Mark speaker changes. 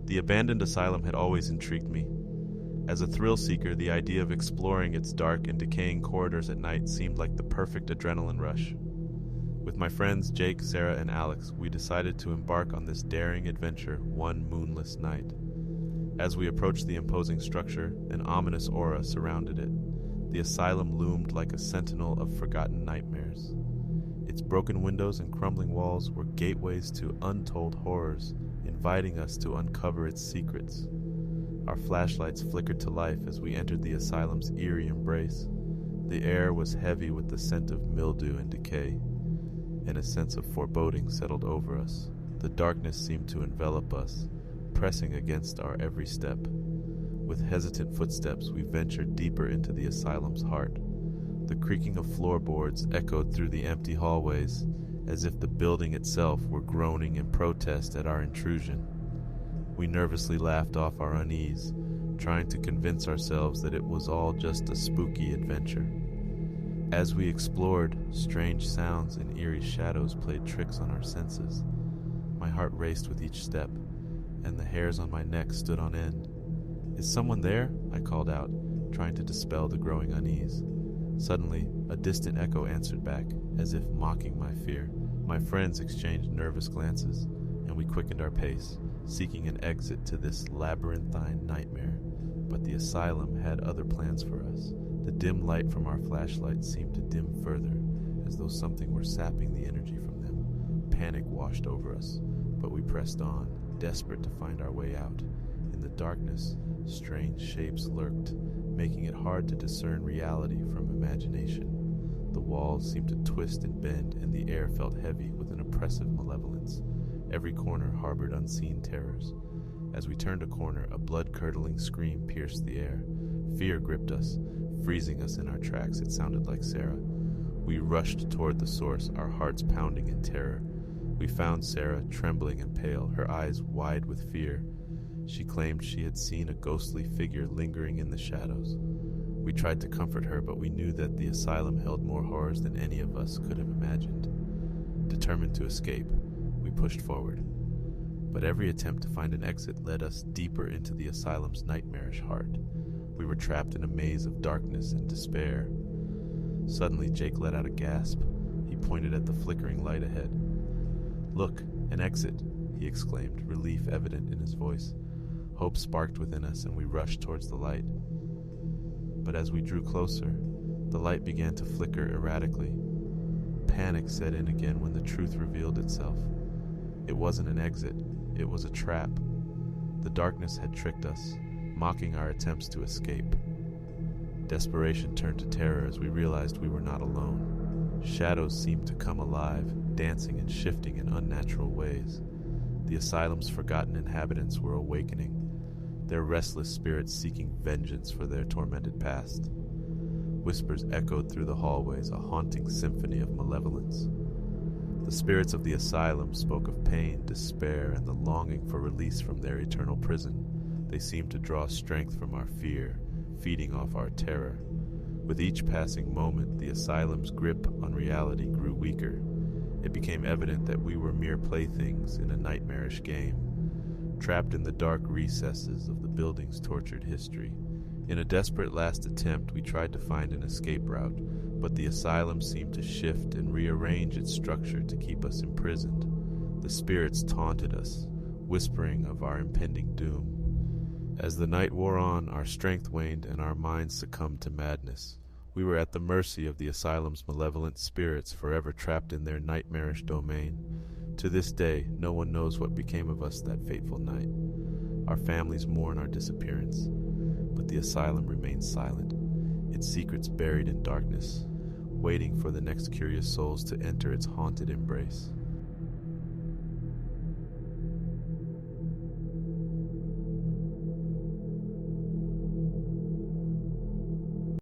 Speaker 1: The abandoned asylum had always intrigued me. As a thrill seeker, the idea of exploring its dark and decaying corridors at night seemed like the perfect adrenaline rush. With my friends Jake, Sarah, and Alex, we decided to embark on this daring adventure one moonless night. As we approached the imposing structure, an ominous aura surrounded it. The asylum loomed like a sentinel of forgotten nightmares. Its broken windows and crumbling walls were gateways to untold horrors, inviting us to uncover its secrets. Our flashlights flickered to life as we entered the asylum's eerie embrace. The air was heavy with the scent of mildew and decay, and a sense of foreboding settled over us. The darkness seemed to envelop us, pressing against our every step. With hesitant footsteps, we ventured deeper into the asylum's heart. The creaking of floorboards echoed through the empty hallways, as if the building itself were groaning in protest at our intrusion. We nervously laughed off our unease, trying to convince ourselves that it was all just a spooky adventure. As we explored, strange sounds and eerie shadows played tricks on our senses. My heart raced with each step, and the hairs on my neck stood on end. "Is someone there?" I called out, trying to dispel the growing unease. Suddenly, a distant echo answered back, as if mocking my fear. My friends exchanged nervous glances, and we quickened our pace, seeking an exit to this labyrinthine nightmare. But the asylum had other plans for us. The dim light from our flashlights seemed to dim further, as though something were sapping the energy from them. Panic washed over us, but we pressed on, desperate to find our way out. In the darkness, strange shapes lurked, making it hard to discern reality from imagination. The walls seemed to twist and bend, and the air felt heavy with an oppressive malevolence. Every corner harbored unseen terrors. As we turned a corner, a blood-curdling scream pierced the air. Fear gripped us, freezing us in our tracks. It sounded like Sarah. We rushed toward the source, our hearts pounding in terror. We found Sarah, trembling and pale, her eyes wide with fear. She claimed she had seen a ghostly figure lingering in the shadows. We tried to comfort her, but we knew that the asylum held more horrors than any of us could have imagined. Determined to escape, we pushed forward. But every attempt to find an exit led us deeper into the asylum's nightmarish heart. We were trapped in a maze of darkness and despair. Suddenly, Jake let out a gasp. He pointed at the flickering light ahead. "Look, an exit," he exclaimed, relief evident in his voice. Hope sparked within us, and we rushed towards the light. But as we drew closer, the light began to flicker erratically. Panic set in again when the truth revealed itself. It wasn't an exit, it was a trap. The darkness had tricked us, mocking our attempts to escape. Desperation turned to terror as we realized we were not alone. Shadows seemed to come alive, dancing and shifting in unnatural ways. The asylum's forgotten inhabitants were awakening, their restless spirits seeking vengeance for their tormented past. Whispers echoed through the hallways, a haunting symphony of malevolence. The spirits of the asylum spoke of pain, despair, and the longing for release from their eternal prison. They seemed to draw strength from our fear, feeding off our terror. With each passing moment, the asylum's grip on reality grew weaker. It became evident that we were mere playthings in a nightmarish game, trapped in the dark recesses of the building's tortured history. In a desperate last attempt, we tried to find an escape route, but the asylum seemed to shift and rearrange its structure to keep us imprisoned. The spirits taunted us, whispering of our impending doom. As the night wore on, our strength waned and our minds succumbed to madness. We were at the mercy of the asylum's malevolent spirits, forever trapped in their nightmarish domain. To this day, no one knows what became of us that fateful night. Our families mourn our disappearance, but the asylum remains silent, its secrets buried in darkness, waiting for the next curious souls to enter its haunted embrace.